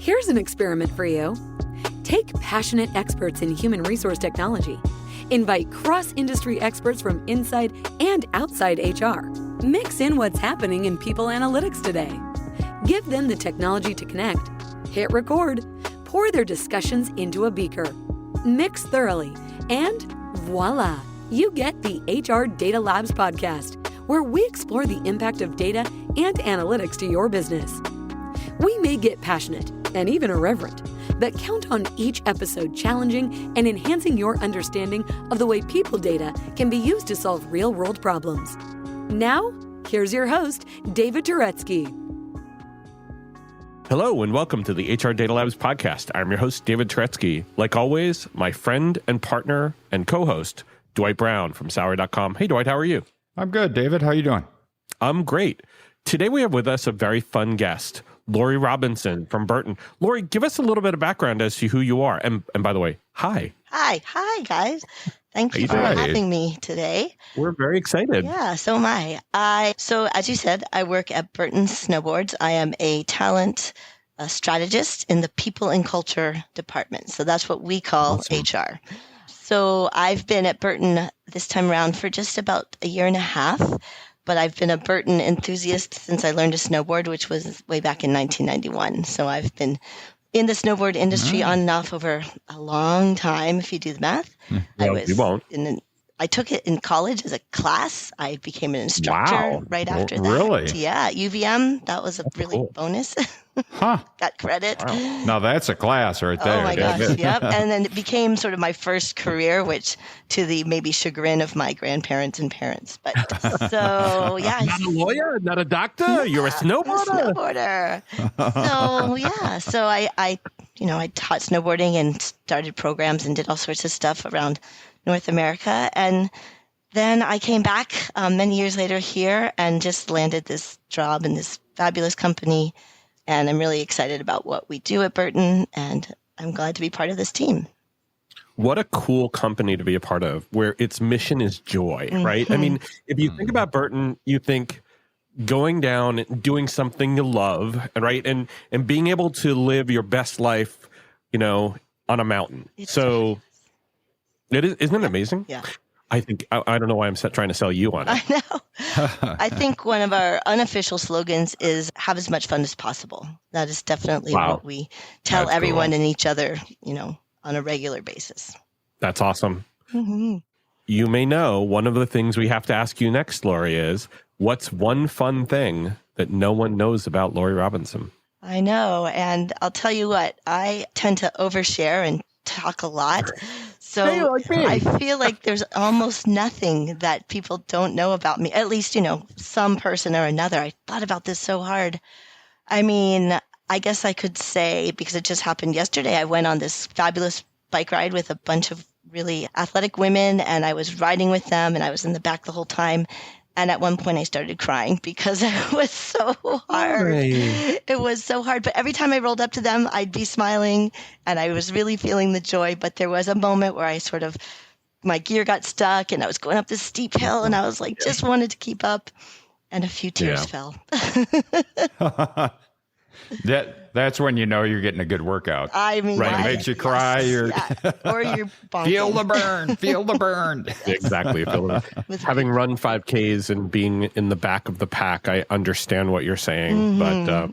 Here's an experiment for you. Take passionate experts in human resource technology. Invite cross-industry experts from inside and outside HR. Mix in what's happening in people analytics today. Give them the technology to connect. Hit record. Pour their discussions into a beaker. Mix thoroughly. And voila, you get the HR Data Labs podcast, where we explore the impact of data and analytics to your business. We may get passionate and even irreverent, but count on each episode challenging and enhancing your understanding of the way people data can be used to solve real-world problems. Now, here's your host, David Turetsky. Hello and welcome to the HR Data Labs podcast. I'm your host, David Turetsky. Like always, my friend and partner and co-host, Dwight Brown from Salary.com. Hey, Dwight, how are you? I'm good, David. How are you doing? I'm great. Today we have with us a very fun guest, Laurie Robinson from Burton. Laurie, give us a little bit of background as to who you are. And by the way, hi. Hi, guys. Thank you for having me today. We're very excited. Yeah, so am I. So as you said, I work at Burton Snowboards. I am a talent strategist in the People and Culture department. So that's what we call HR. So I've been at Burton this time around for just about a year and a half. But I've been a Burton enthusiast since I learned to snowboard, which was way back in 1991. So I've been in the snowboard industry on and off over a long time, if you do the math. You won't. I took it in college as a class. I became an instructor right after that. Really? Yeah, UVM. That was a really bonus. Got credit. Wow. Now that's a class right there. Oh my gosh, yep. And then it became sort of my first career, which to the maybe chagrin of my grandparents and parents. But so, yeah. Not a lawyer, not a doctor. You're a snowboarder. So I taught snowboarding and started programs and did all sorts of stuff around North America. And then I came back many years later here and just landed this job in this fabulous company. And I'm really excited about what we do at Burton, and I'm glad to be part of this team. What a cool company to be a part of, where its mission is joy, right? I mean, if you think about Burton, you think going down and doing something you love, right? And being able to live your best life, on a mountain. Isn't it amazing? Yeah. I think, I don't know why I'm trying to sell you on it. I know. I think one of our unofficial slogans is have as much fun as possible. That is definitely what we tell everyone and each other, on a regular basis. That's awesome. Mm-hmm. You may know one of the things we have to ask you next, Laurie, is what's one fun thing that no one knows about Laurie Robinson? I know. And I'll tell you what, I tend to overshare and talk a lot. So I feel like there's almost nothing that people don't know about me, at least, some person or another. I thought about this so hard. I mean, I guess I could say, because it just happened yesterday, I went on this fabulous bike ride with a bunch of really athletic women, and I was riding with them, and I was in the back the whole time. And at one point I started crying because it was so hard. It was so hard. But every time I rolled up to them, I'd be smiling and I was really feeling the joy. But there was a moment where my gear got stuck and I was going up this steep hill and I was like, just wanted to keep up. And a few tears fell. That's when you know you're getting a good workout. I mean, it makes you cry. Or you're bonking. Feel the burn. Exactly. Having run 5Ks and being in the back of the pack, I understand what you're saying, but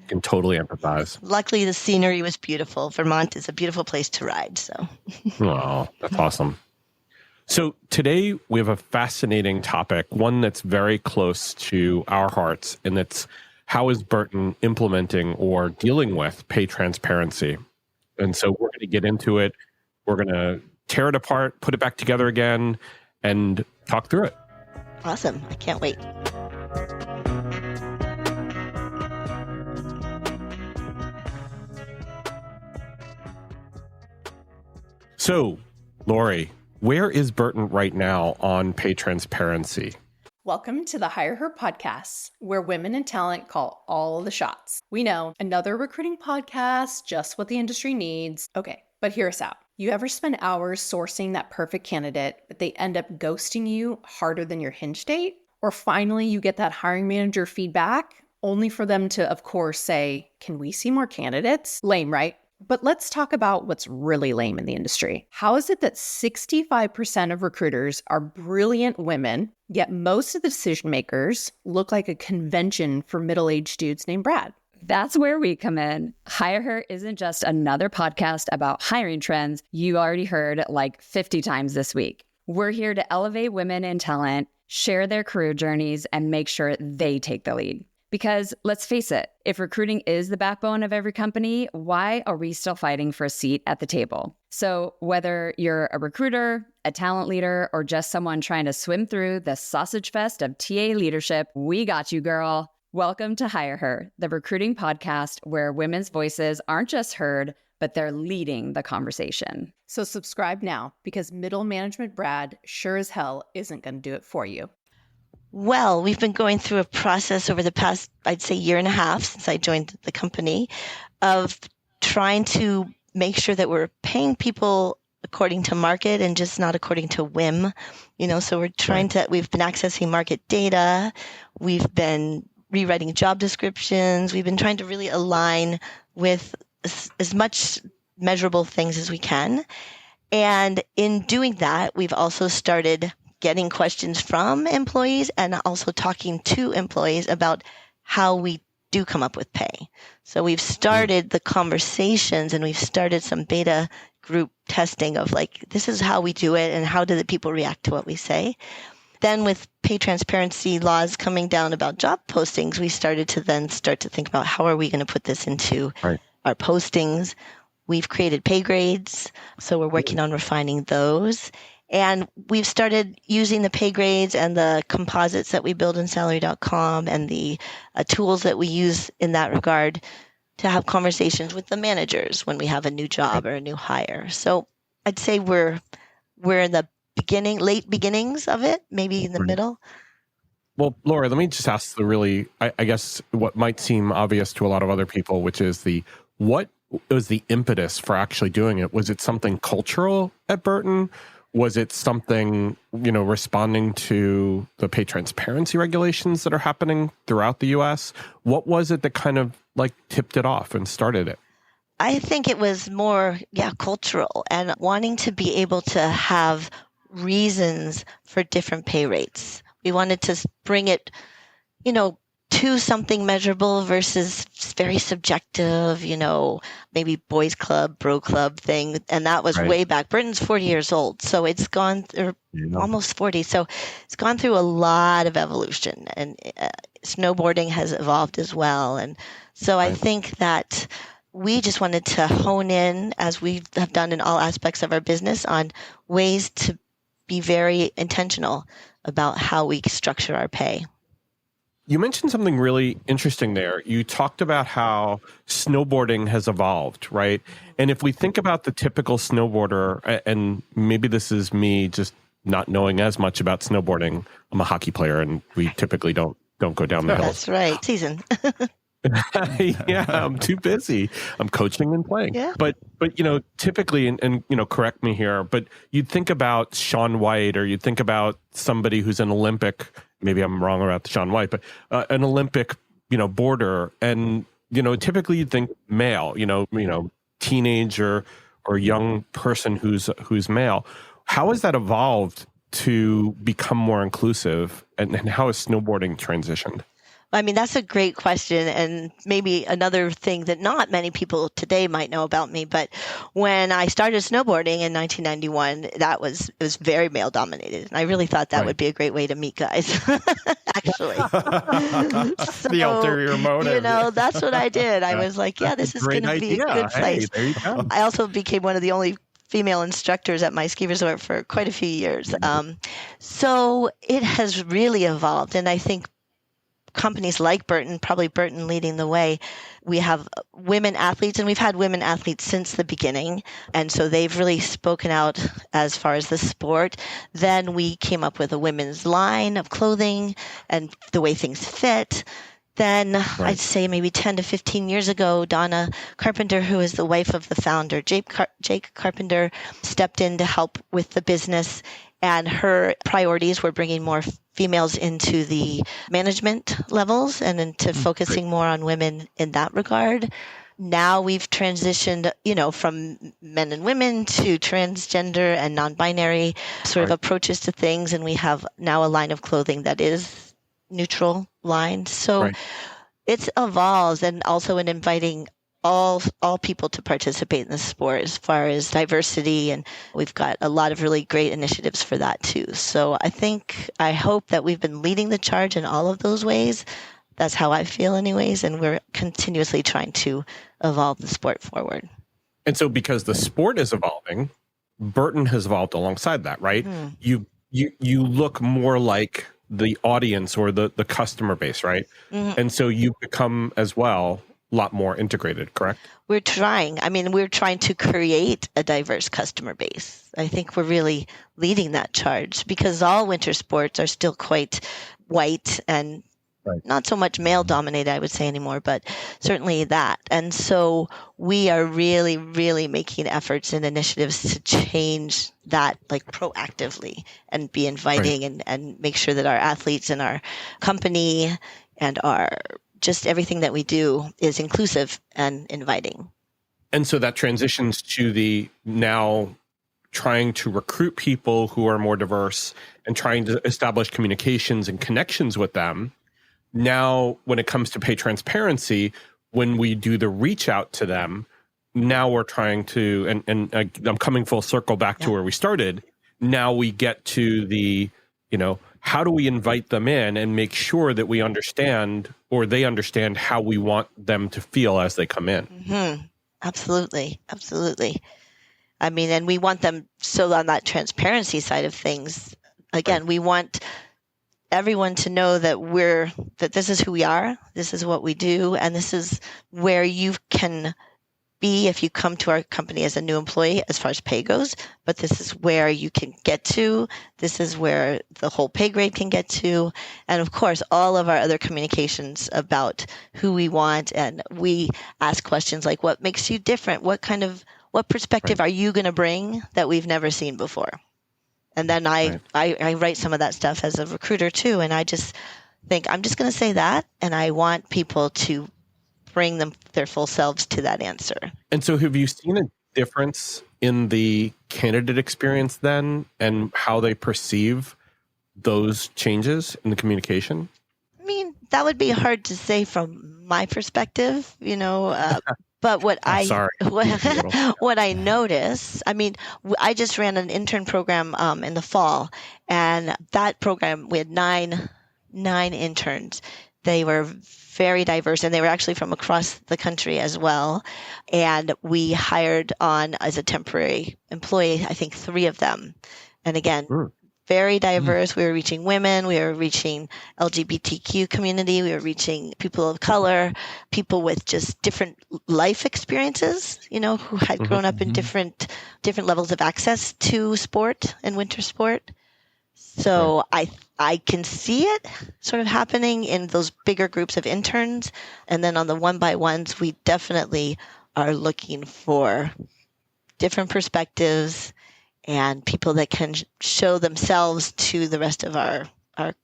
can totally empathize. Luckily, the scenery was beautiful. Vermont is a beautiful place to ride. So, oh, that's awesome. So today we have a fascinating topic, one that's very close to our hearts, and that's how is Burton implementing or dealing with pay transparency? And so we're going to get into it. We're going to tear it apart, put it back together again, and talk through it. Awesome. I can't wait. So, Laurie, where is Burton right now on pay transparency? Welcome to the Hire Her podcast, where women in talent call all the shots. We know, another recruiting podcast, just what the industry needs. Okay, but hear us out. You ever spend hours sourcing that perfect candidate, but they end up ghosting you harder than your Hinge date? Or finally, you get that hiring manager feedback, only for them to, of course, say, can we see more candidates? Lame, right? But let's talk about what's really lame in the industry. How is it that 65% of recruiters are brilliant women, yet most of the decision makers look like a convention for middle-aged dudes named Brad? That's where we come in. Hire Her isn't just another podcast about hiring trends you already heard like 50 times this week. We're here to elevate women in talent, share their career journeys, and make sure they take the lead. Because let's face it, if recruiting is the backbone of every company, why are we still fighting for a seat at the table? So whether you're a recruiter, a talent leader, or just someone trying to swim through the sausage fest of TA leadership, we got you, girl. Welcome to Hire Her, the recruiting podcast where women's voices aren't just heard, but they're leading the conversation. So subscribe now, because middle management Brad sure as hell isn't going to do it for you. Well, we've been going through a process over the past, I'd say, year and a half since I joined the company of trying to make sure that we're paying people according to market and just not according to whim. So we've been accessing market data. We've been rewriting job descriptions. We've been trying to really align with as much measurable things as we can. And in doing that, we've also started getting questions from employees and also talking to employees about how we do come up with pay. So we've started the conversations and we've started some beta group testing of this is how we do it and how do the people react to what we say. Then with pay transparency laws coming down about job postings, we started to think about how are we going to put this into our postings. We've created pay grades, so we're working on refining those. And we've started using the pay grades and the composites that we build in salary.com and the tools that we use in that regard to have conversations with the managers when we have a new job or a new hire. So I'd say we're in the late beginnings of it, maybe in the middle. Well, Laura, let me just ask I guess what might seem obvious to a lot of other people, which is what was the impetus for actually doing it? Was it something cultural at Burton? Was it something, responding to the pay transparency regulations that are happening throughout the U.S.? What was it that kind of tipped it off and started it? I think it was more, cultural and wanting to be able to have reasons for different pay rates. We wanted to bring it, to something measurable versus very subjective, maybe boys club, bro club thing. And that was way back. Burton's 40 years old. So it's gone through almost 40. So it's gone through a lot of evolution and snowboarding has evolved as well. And so I think that we just wanted to hone in, as we have done in all aspects of our business, on ways to be very intentional about how we structure our pay. You mentioned something really interesting there. You talked about how snowboarding has evolved, right? And if we think about the typical snowboarder, and maybe this is me just not knowing as much about snowboarding. I'm a hockey player, and we typically don't go down the hills. That's right. Season. Yeah, I'm too busy. I'm coaching and playing. Yeah. But typically, and correct me here, but you'd think about Shaun White, or you'd think about somebody who's an Olympic. Maybe I'm wrong about Shaun White, but an Olympic, boarder, and typically you'd think male, teenager or young person who's male. How has that evolved to become more inclusive, and how has snowboarding transitioned? I mean, that's a great question, and maybe another thing that not many people today might know about me. But when I started snowboarding in 1991, it was very male dominated, and I really thought that would be a great way to meet guys. Actually, the ulterior motive. That's what I did. I was like, this is going to be a good place. There you go. I also became one of the only female instructors at my ski resort for quite a few years. So it has really evolved, and I think companies like Burton, probably Burton leading the way, we have women athletes, and we've had women athletes since the beginning. And so they've really spoken out as far as the sport. Then we came up with a women's line of clothing and the way things fit. Then I'd say maybe 10 to 15 years ago, Donna Carpenter, who is the wife of the founder, Jake Carpenter, stepped in to help with the business. And her priorities were bringing more females into the management levels and into focusing more on women in that regard. Now we've transitioned, from men and women to transgender and non-binary sort of approaches to things. And we have now a line of clothing that is neutral line. So it's evolved, and also in inviting all people to participate in the sport as far as diversity. And we've got a lot of really great initiatives for that too. So I hope that we've been leading the charge in all of those ways. That's how I feel anyways. And we're continuously trying to evolve the sport forward. And so because the sport is evolving, Burton has evolved alongside that, right? You look more like the audience or the customer base, right? And so you become as well a lot more integrated, correct? We're trying. We're trying to create a diverse customer base. I think we're really leading that charge because all winter sports are still quite white and not so much male dominated, I would say anymore, but certainly that. And so we are really, really making efforts and initiatives to change that proactively and be inviting and make sure that our athletes and our company and our just everything that we do is inclusive and inviting. And so that transitions to the now trying to recruit people who are more diverse and trying to establish communications and connections with them. Now, when it comes to pay transparency, when we do the reach out to them, now we're trying to, and I'm coming full circle back to where we started. Now we get to the, how do we invite them in and make sure that we understand or they understand how we want them to feel as they come in? Absolutely. Absolutely. And we want them, so on that transparency side of things, again, we want everyone to know that this is who we are, this is what we do, and this is where you can be if you come to our company as a new employee as far as pay goes, but this is where you can get to. This is where the whole pay grade can get to. And of course, all of our other communications about who we want. And we ask questions like, what makes you different? What perspective are you going to bring that we've never seen before? And then I write some of that stuff as a recruiter too. And I just think I'm just going to say that. And I want people to bring them their full selves to that answer. And so have you seen a difference in the candidate experience then and how they perceive those changes in the communication? That would be hard to say from my perspective, but what what I notice, I just ran an intern program in the fall, and that program, we had nine interns. They were very diverse, and they were actually from across the country as well. And we hired on as a temporary employee, I think 3 of them. And again, very diverse. We were reaching women. We were reaching LGBTQ community. We were reaching people of color, people with just different life experiences, who had grown up in different levels of access to sport and winter sport. So I can see it sort of happening in those bigger groups of interns. And then on the one-by-ones, we definitely are looking for different perspectives and people that can show themselves to the rest of our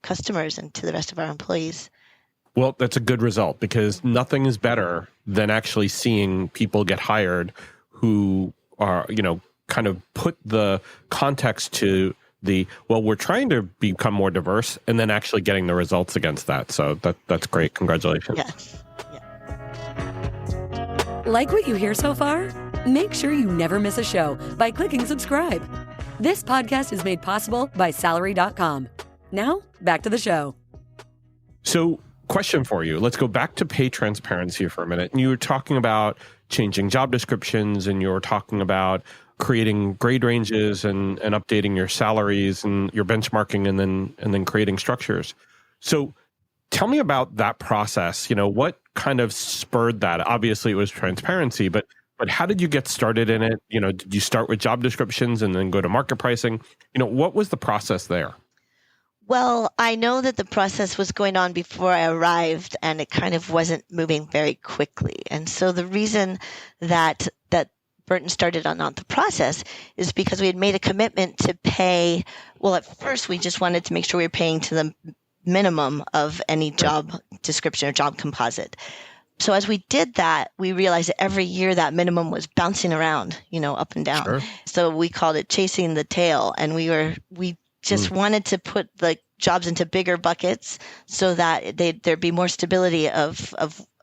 customers and to the rest of our employees. Well, that's a good result because nothing is better than actually seeing people get hired who are, kind of put the context to we're trying to become more diverse and then actually getting the results against that. So that's great. Congratulations. Yes. Yeah. Like what you hear so far? Make sure you never miss a show by clicking subscribe. This podcast is made possible by Salary.com. Now, back to the show. So, question for you. Let's go back to pay transparency for a minute. And you were talking about changing job descriptions, and you were talking about creating grade ranges and updating your salaries and your benchmarking and then creating structures. So tell me about that process. What kind of spurred that? Obviously it was transparency, but how did you get started in it? Did you start with job descriptions and then go to market pricing? What was the process there? Well, I know that the process was going on before I arrived, and it kind of wasn't moving very quickly. And so the reason that Burton started on the process is because we had made a commitment to pay. Well, at first we just wanted to make sure we were paying to the minimum of any job description or job composite. So as we did that, we realized that every year that minimum was bouncing around, up and down. Sure. So we called it chasing the tail, and we just wanted to put the jobs into bigger buckets so that there'd be more stability of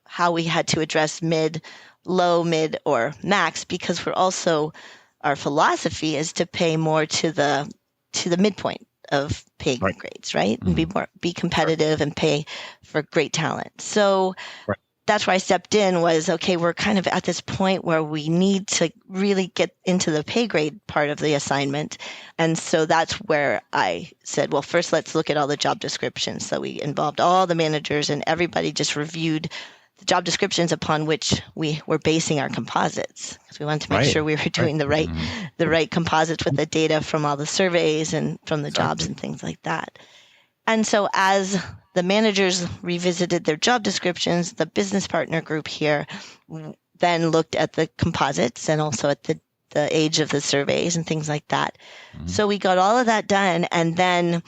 how we had to address mid, low, mid, or max, because our philosophy is to pay more to the midpoint of pay grades, right? And be competitive and pay for great talent. So that's where I stepped in was, okay, we're kind of at this point where we need to really get into the pay grade part of the assignment. And so that's where I said, well, first let's look at all the job descriptions. So we involved all the managers and everybody just reviewed the job descriptions upon which we were basing our composites, because we wanted to make sure we were doing the right composites with the data from all the surveys and from the jobs and things like that. And so as the managers revisited their job descriptions, the business partner group here then looked at the composites and also at the age of the surveys and things like that. So we got all of that done. And then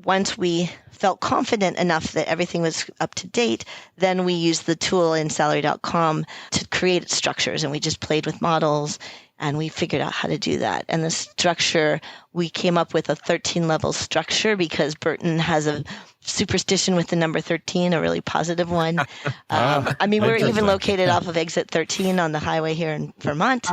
once we felt confident enough that everything was up to date, then we used the tool in salary.com to create structures, and we just played with models and we figured out how to do that. And the structure, we came up with a 13-level structure because Burton has a superstition with the number 13, a really positive one. We're even located off of exit 13 on the highway here in Vermont.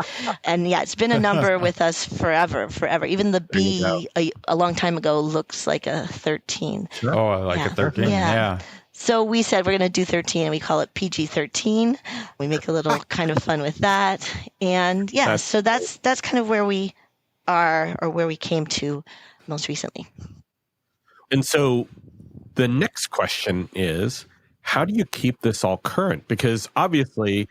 And it's been a number with us forever. Even the B a long time ago looks like a 13. Sure. Oh, I like a 13. Yeah. So we said we're going to do 13, and we call it PG-13. We make a little kind of fun with that. And so that's kind of where we are, or where we came to most recently. And so the next question is, how do you keep this all current? Because obviously,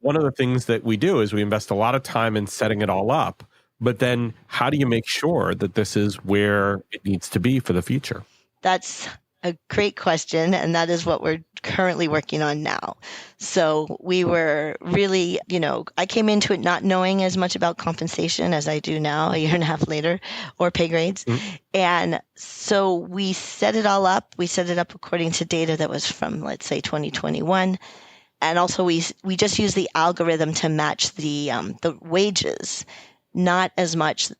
one of the things that we do is we invest a lot of time in setting it all up. But then how do you make sure that this is where it needs to be for the future? That's a great question, and that is what we're currently working on now. So we were really, I came into it not knowing as much about compensation as I do now, a year and a half later, or pay grades. And so we set it all up. We set it up according to data that was from, let's say, 2021. And also we just use the algorithm to match the wages, not as much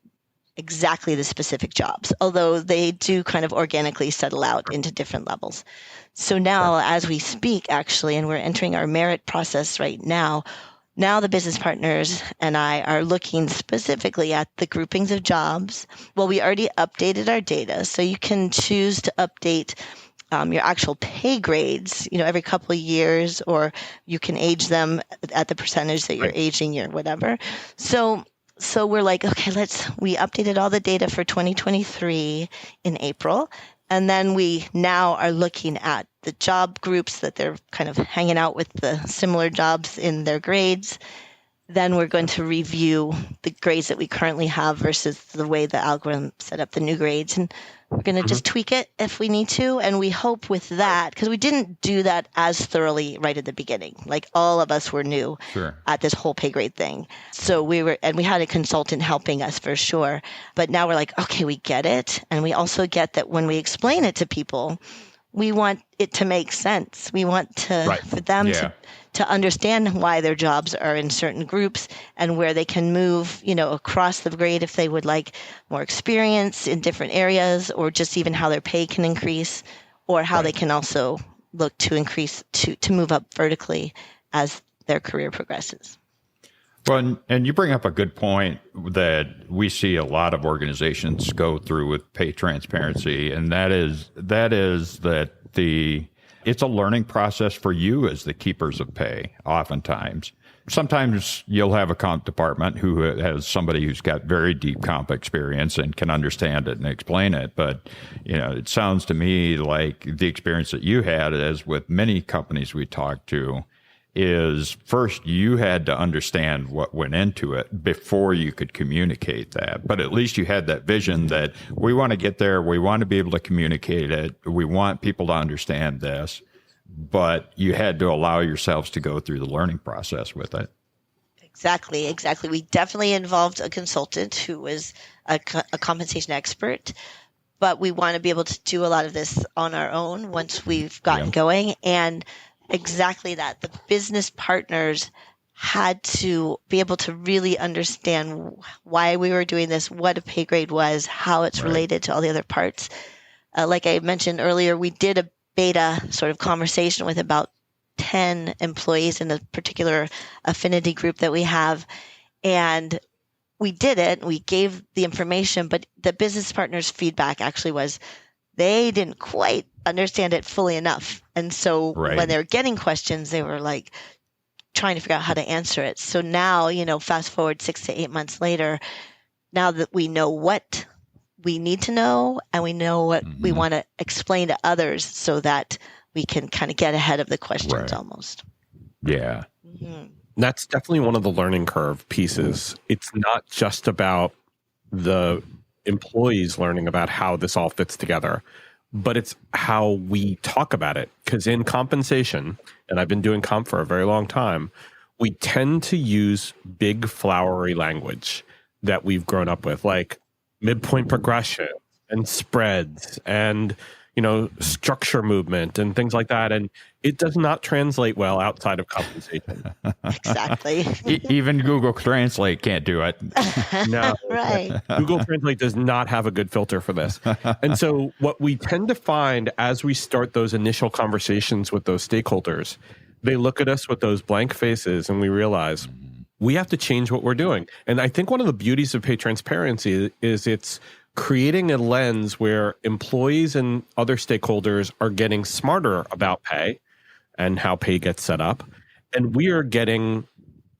exactly the specific jobs, although they do kind of organically settle out into different levels. So now, as we speak, actually, and we're entering our merit process right now the business partners and I are looking specifically at the groupings of jobs. Well, we already updated our data, so you can choose to update your actual pay grades, every couple of years, or you can age them at the percentage that you're aging your whatever. So we're like, okay, we updated all the data for 2023 in April. And then we now are looking at the job groups that they're kind of hanging out with the similar jobs in their grades. Then we're going to review the grades that we currently have versus the way the algorithm set up the new grades. And we're going to just tweak it if we need to. And we hope with that, because we didn't do that as thoroughly right at the beginning. Like all of us were new at this whole pay grade thing. So we had a consultant helping us for sure. But now we're like, okay, we get it. And we also get that when we explain it to people, we want it to make sense. We want for them to understand why their jobs are in certain groups and where they can move, across the grade if they would like more experience in different areas, or just even how their pay can increase, or how they can also look to increase to move up vertically as their career progresses. Well, and you bring up a good point that we see a lot of organizations go through with pay transparency, and that is that it's a learning process for you as the keepers of pay, oftentimes. Sometimes you'll have a comp department who has somebody who's got very deep comp experience and can understand it and explain it. But, it sounds to me like the experience that you had, as with many companies we talked to, is first you had to understand what went into it before you could communicate that. But at least you had that vision that we want to get there. We want to be able to communicate it. We want people to understand this. But you had to allow yourselves to go through the learning process with it. Exactly. We definitely involved a consultant who was a compensation expert, but we want to be able to do a lot of this on our own once we've gotten going. And exactly that, the business partners had to be able to really understand why we were doing this, what a pay grade was, how it's related to all the other parts. Like I mentioned earlier, we did a beta sort of conversation with about 10 employees in a particular affinity group that we have. And we did it. We gave the information, but the business partners' feedback actually was they didn't quite understand it fully enough. And so when they were getting questions, they were like trying to figure out how to answer it. So now, fast forward 6 to 8 months later, now that we know what we need to know and we know what we want to explain to others so that we can kind of get ahead of the questions almost. Yeah. That's definitely one of the learning curve pieces. It's not just about the employees learning about how this all fits together, but it's how we talk about it. Because in compensation, and I've been doing comp for a very long time, we tend to use big flowery language that we've grown up with, like midpoint progression and spreads and structure movement and things like that. And it does not translate well outside of compensation. Exactly. Even Google Translate can't do it. No. Right. Google Translate does not have a good filter for this. And so what we tend to find as we start those initial conversations with those stakeholders, they look at us with those blank faces and we realize we have to change what we're doing. And I think one of the beauties of pay transparency is it's creating a lens where employees and other stakeholders are getting smarter about pay and how pay gets set up. And we are getting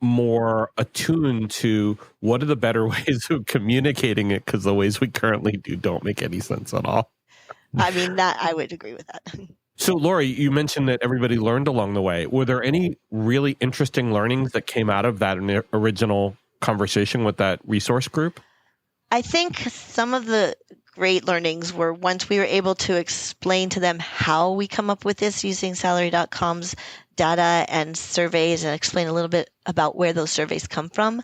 more attuned to what are the better ways of communicating it, because the ways we currently do don't make any sense at all. I mean, that I would agree with that. So, Laurie, you mentioned that everybody learned along the way. Were there any really interesting learnings that came out of that original conversation with that resource group? I think some of the great learnings were once we were able to explain to them how we come up with this using salary.com's data and surveys and explain a little bit about where those surveys come from.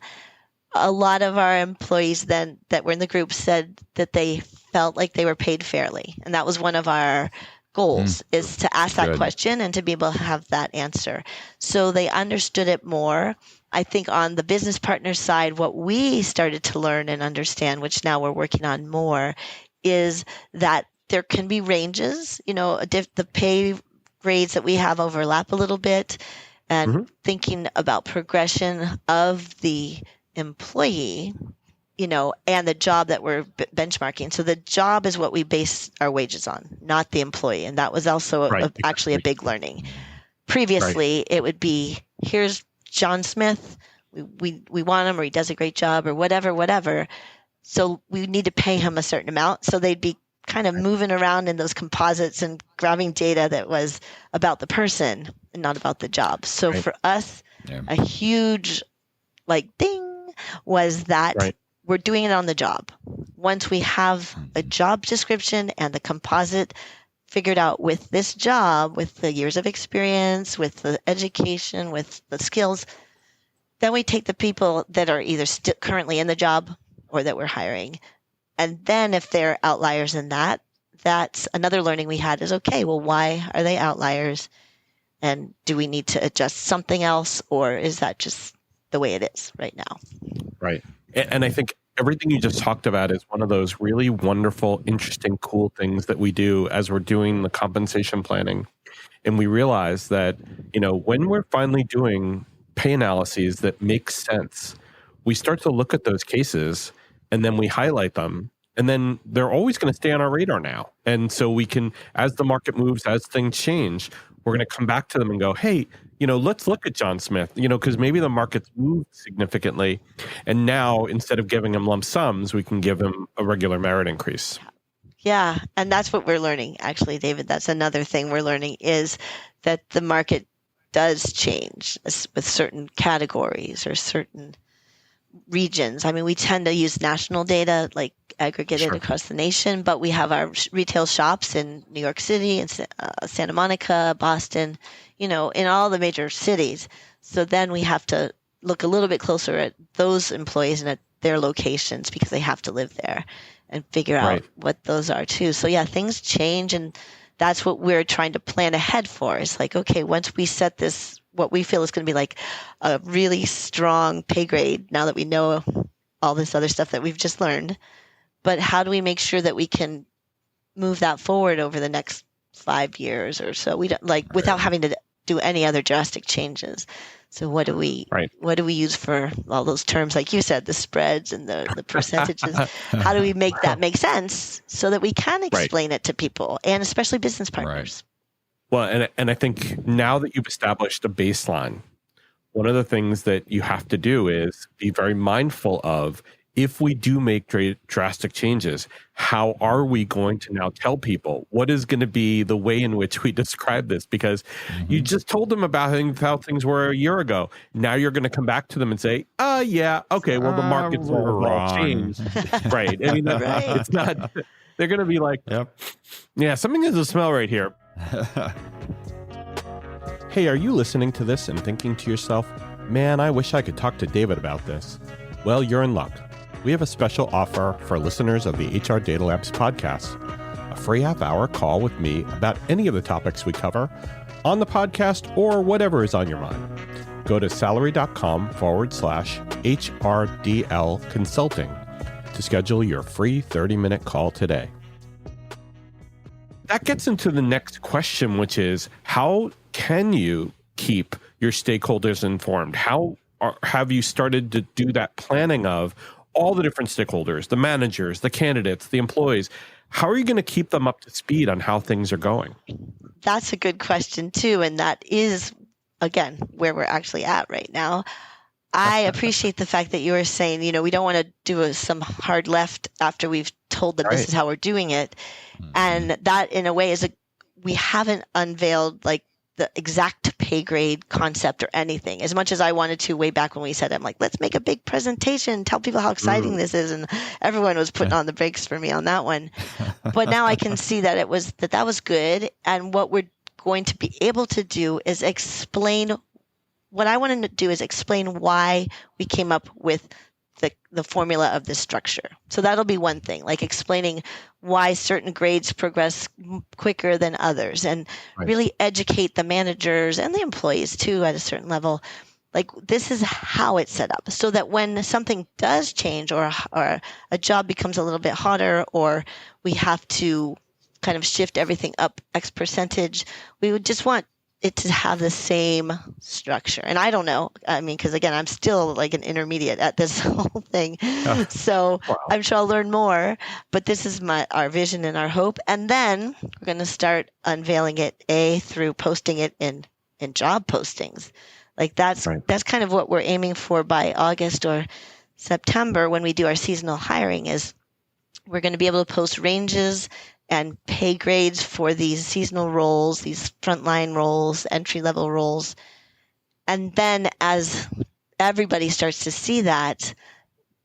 A lot of our employees then that were in the group said that they felt like they were paid fairly. And that was one of our goals is to ask that question and to be able to have that answer. So they understood it more. I think on the business partner side, what we started to learn and understand, which now we're working on more, is that there can be ranges. The pay grades that we have overlap a little bit, and thinking about progression of the employee, and the job that we're benchmarking. So the job is what we base our wages on, not the employee. And that was also actually a big learning. Previously, it would be, here's John Smith, we want him, or he does a great job, or whatever. So we need to pay him a certain amount. So they'd be kind of moving around in those composites and grabbing data that was about the person and not about the job. So for us, a huge ding was that we're doing it on the job. Once we have a job description and the composite figured out with this job, with the years of experience, with the education, with the skills, then we take the people that are either currently in the job or that we're hiring. And then if they're outliers in that, that's another learning we had is, okay, well, why are they outliers? And do we need to adjust something else, or is that just the way it is right now? Right. And I think everything you just talked about is one of those really wonderful, interesting, cool things that we do as we're doing the compensation planning. And we realize that, when we're finally doing pay analyses that make sense, we start to look at those cases and then we highlight them. And then they're always going to stay on our radar now. And so we can, as the market moves, as things change, we're going to come back to them and go, hey, let's look at John Smith, because maybe the market's moved significantly. And now, instead of giving him lump sums, we can give him a regular merit increase. Yeah. And that's what we're learning, actually, David. That's another thing we're learning is that the market does change with certain categories or certain regions. I mean, we tend to use national data, like aggregated across the nation, but we have our retail shops in New York City and Santa Monica, Boston, in all the major cities. So then we have to look a little bit closer at those employees and at their locations because they have to live there and figure out what those are too. So yeah, things change, and that's what we're trying to plan ahead for. It's like, okay, once we set this, what we feel is going to be like a really strong pay grade now that we know all this other stuff that we've just learned, but how do we make sure that we can move that forward over the next 5 years or so? We don't without having to do any other drastic changes. So what do we use for all those terms, like you said, the spreads and the percentages? How do we make that make sense so that we can explain it to people and especially business partners? Well, and I think now that you've established a baseline, one of the things that you have to do is be very mindful of, if we do make drastic changes, how are we going to now tell people? What is going to be the way in which we describe this? Because you just told them about how things were a year ago. Now you're going to come back to them and say, yeah, okay, well, the market's all changed. Right. I mean, it's not, they're going to be like, yeah, something doesn't smell right here. Hey, are you listening to this and thinking to yourself, man, I wish I could talk to David about this? Well, you're in luck. We have a special offer for listeners of the HR Data Labs podcast, a free half-hour call with me about any of the topics we cover on the podcast or whatever is on your mind. Go to salary.com/HRDL consulting to schedule your free 30-minute call today. That gets into the next question, which is, how can you keep your stakeholders informed? How have you started to do that planning of all the different stakeholders, the managers, the candidates, the employees? How are you going to keep them up to speed on how things are going? That's a good question too. And that is, again, where we're actually at right now. I appreciate the fact that you were saying, we don't want to do some hard left after we've told them this is how we're doing it. And that in a way is we haven't unveiled like the exact pay grade concept or anything, as much as I wanted to way back when we said, I'm like, let's make a big presentation, tell people how exciting this is. And everyone was putting on the brakes for me on that one. But now I can see that that was good. And what we're going to be able to do is explain why we came up with the formula of this structure. So that'll be one thing, like explaining why certain grades progress quicker than others, and really educate the managers and the employees too at a certain level. Like, this is how it's set up, so that when something does change or a job becomes a little bit hotter, or we have to kind of shift everything up X percentage, we would just want it to have the same structure. And I don't know, because again, I'm still like an intermediate at this whole thing. So I'm sure I'll learn more, but this is our vision and our hope. And then we're going to start unveiling it through posting it in job postings. Like that's kind of what we're aiming for by August or September when we do our seasonal hiring. Is we're going to be able to post ranges and pay grades for these seasonal roles, these frontline roles, entry-level roles. And then as everybody starts to see that,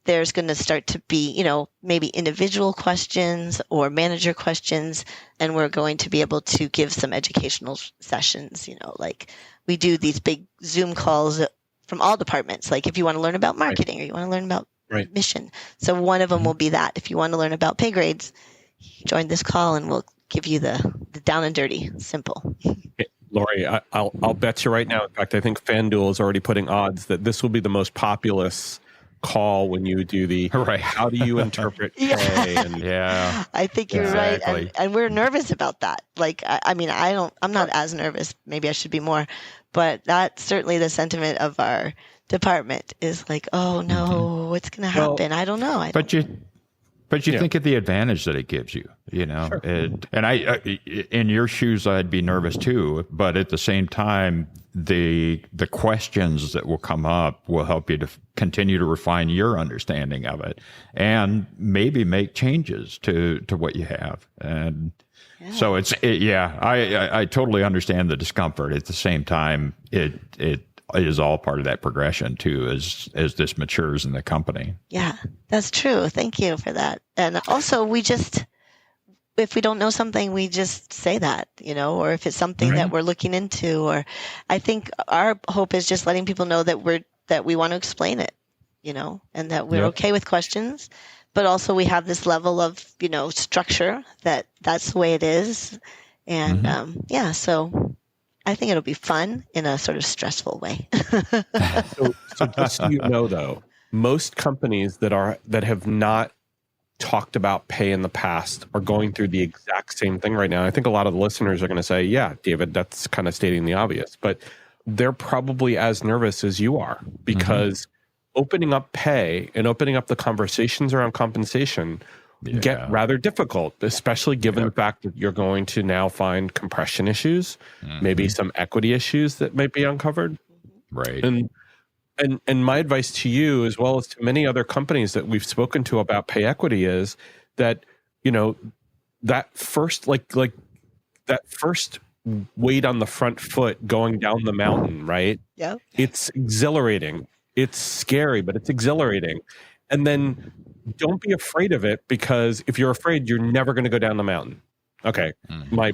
there's going to start to be, maybe individual questions or manager questions, and we're going to be able to give some educational sessions, like we do these big Zoom calls from all departments, like if you want to learn about marketing or you want to learn about mission. So one of them will be that. If you want to learn about pay grades, join this call and we'll give you the down and dirty, simple. Laurie, I'll bet you right now. In fact, I think FanDuel is already putting odds that this will be the most populous call when you do the how do you interpret pay? I think you're right, and we're nervous about that. Like, I'm not as nervous. Maybe I should be more, but that's certainly the sentiment of our department. Is like, oh no, what's going to happen? I don't know. But you think of the advantage that it gives you, Sure. And I, in your shoes, I'd be nervous too. But at the same time, the questions that will come up will help you to continue to refine your understanding of it, and maybe make changes to what you have. And so I totally understand the discomfort. At the same time, it is all part of that progression too, as this matures in the company. Yeah, that's true. Thank you for that. And also, if we don't know something, we just say that, or if it's something that we're looking into, or I think our hope is just letting people know that we're that we want to explain it, and that we're okay with questions, but also we have this level of, structure that's the way it is. And so I think it'll be fun in a sort of stressful way. So just so you know, though, most companies that have not talked about pay in the past are going through the exact same thing right now. I think a lot of the listeners are going to say, yeah, David, that's kind of stating the obvious, but they're probably as nervous as you are, because opening up pay and opening up the conversations around compensation get rather difficult, especially given the fact that you're going to now find compression issues, maybe some equity issues that might be uncovered. Right. And my advice to you, as well as to many other companies that we've spoken to about pay equity, is that, that first, that first weight on the front foot going down the mountain, right? Yeah. It's exhilarating. It's scary, but it's exhilarating. And then don't be afraid of it, because if you're afraid, you're never going to go down the mountain. Okay. My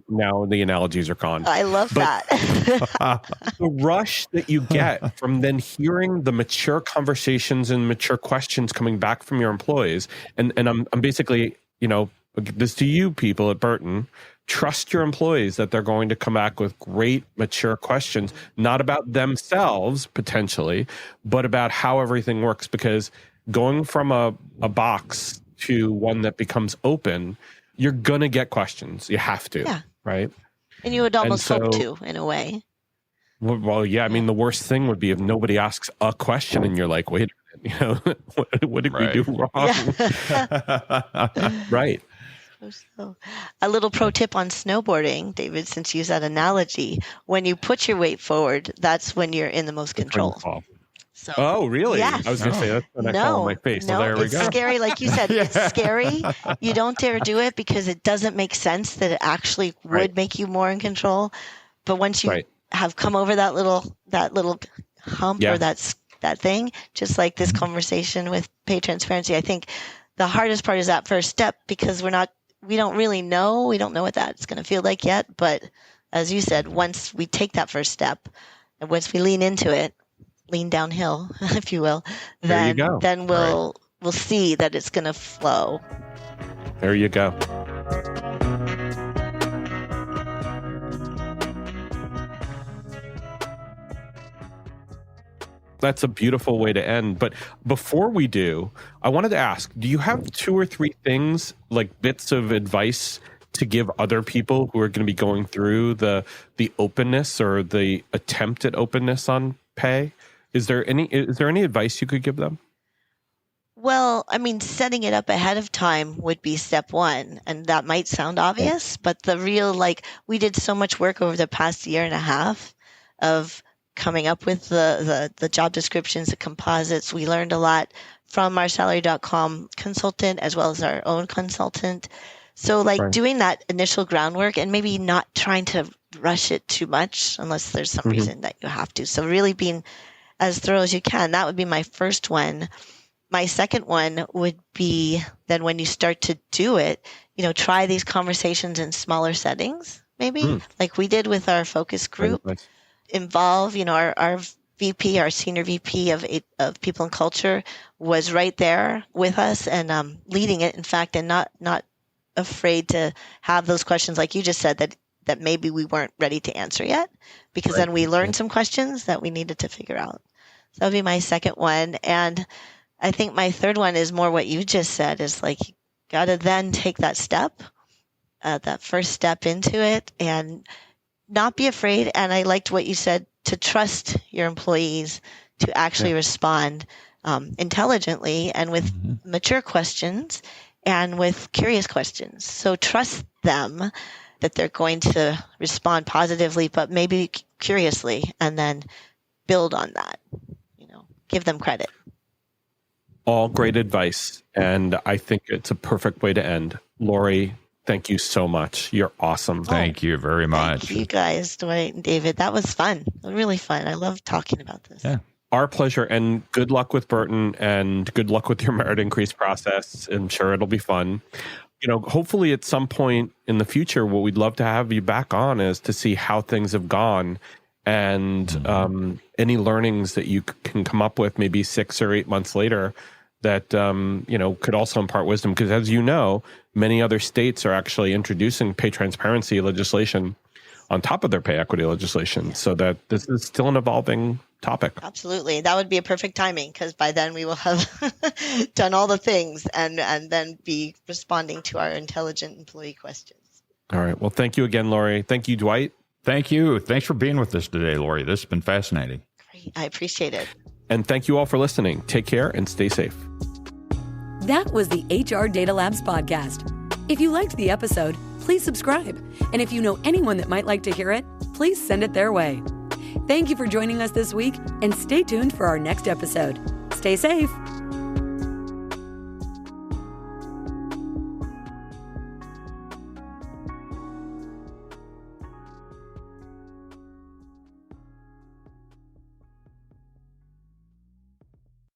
now the analogies are gone. I love that. The rush that you get from then hearing the mature conversations and mature questions coming back from your employees, and I'm basically, this to you people at Burton, trust your employees that they're going to come back with great mature questions, not about themselves potentially, but about how everything works, because going from a box to one that becomes open, you're going to get questions. You have to, right? And you would almost hope to, in a way. Well, yeah. I mean, the worst thing would be if nobody asks a question and you're like, wait a minute, what did we do wrong? Right. So, a little pro tip on snowboarding, David, since you used that analogy, when you put your weight forward, that's when you're in the most control. So, oh, really? Yes. I was going to say that's when I fall on my face. No, so there we go. It's scary. Like you said, it's scary. You don't dare do it because it doesn't make sense that it actually would make you more in control. But once you have come over that little hump or that thing, just like this conversation with pay transparency, I think the hardest part is that first step, because we don't really know. We don't know what that's going to feel like yet. But as you said, once we take that first step and once we lean into it, lean downhill, if you will, then we'll see that it's going to flow. There you go. That's a beautiful way to end. But before we do, I wanted to ask, do you have 2 or 3 things, like bits of advice to give other people who are going to be going through the openness or the attempt at openness on pay? Is there any advice you could give them? Well, I mean, setting it up ahead of time would be step 1. And that might sound obvious, but the real, we did so much work over the past year and a half of coming up with the job descriptions, the composites. We learned a lot from our salary.com consultant as well as our own consultant. So doing that initial groundwork and maybe not trying to rush it too much unless there's some reason that you have to. So really being as thorough as you can. That would be my first one. My second one would be then when you start to do it, try these conversations in smaller settings, maybe like we did with our focus group. Nice. Involve, our VP, our senior VP of People and Culture was right there with us and leading it, in fact, and not afraid to have those questions like you just said that maybe we weren't ready to answer yet, because then we learned some questions that we needed to figure out. So that would be my second one. And I think my third one is more what you just said, is you got to then take that step, that first step into it and not be afraid. And I liked what you said, to trust your employees to actually respond intelligently and with mature questions and with curious questions. So trust them that they're going to respond positively, but maybe curiously, and then build on that. Give them credit. All great advice. And I think it's a perfect way to end. Laurie, thank you so much. You're awesome. Thank you very much. Thank you guys, Dwight and David. That was fun. Really fun. I love talking about this. Yeah. Our pleasure. And good luck with Burton and good luck with your merit increase process. I'm sure it'll be fun. Hopefully at some point in the future, what we'd love to have you back on is to see how things have gone and any learnings that you can come up with maybe 6 or 8 months later that, could also impart wisdom. Because as you know, many other states are actually introducing pay transparency legislation on top of their pay equity legislation, so that this is still an evolving topic. Absolutely. That would be a perfect timing, because by then we will have done all the things and then be responding to our intelligent employee questions. All right. Well, thank you again, Laurie. Thank you, Dwight. Thank you. Thanks for being with us today, Laurie. This has been fascinating. Great. I appreciate it. And thank you all for listening. Take care and stay safe. That was the HR Data Labs podcast. If you liked the episode, please subscribe. And if you know anyone that might like to hear it, please send it their way. Thank you for joining us this week, and stay tuned for our next episode. Stay safe.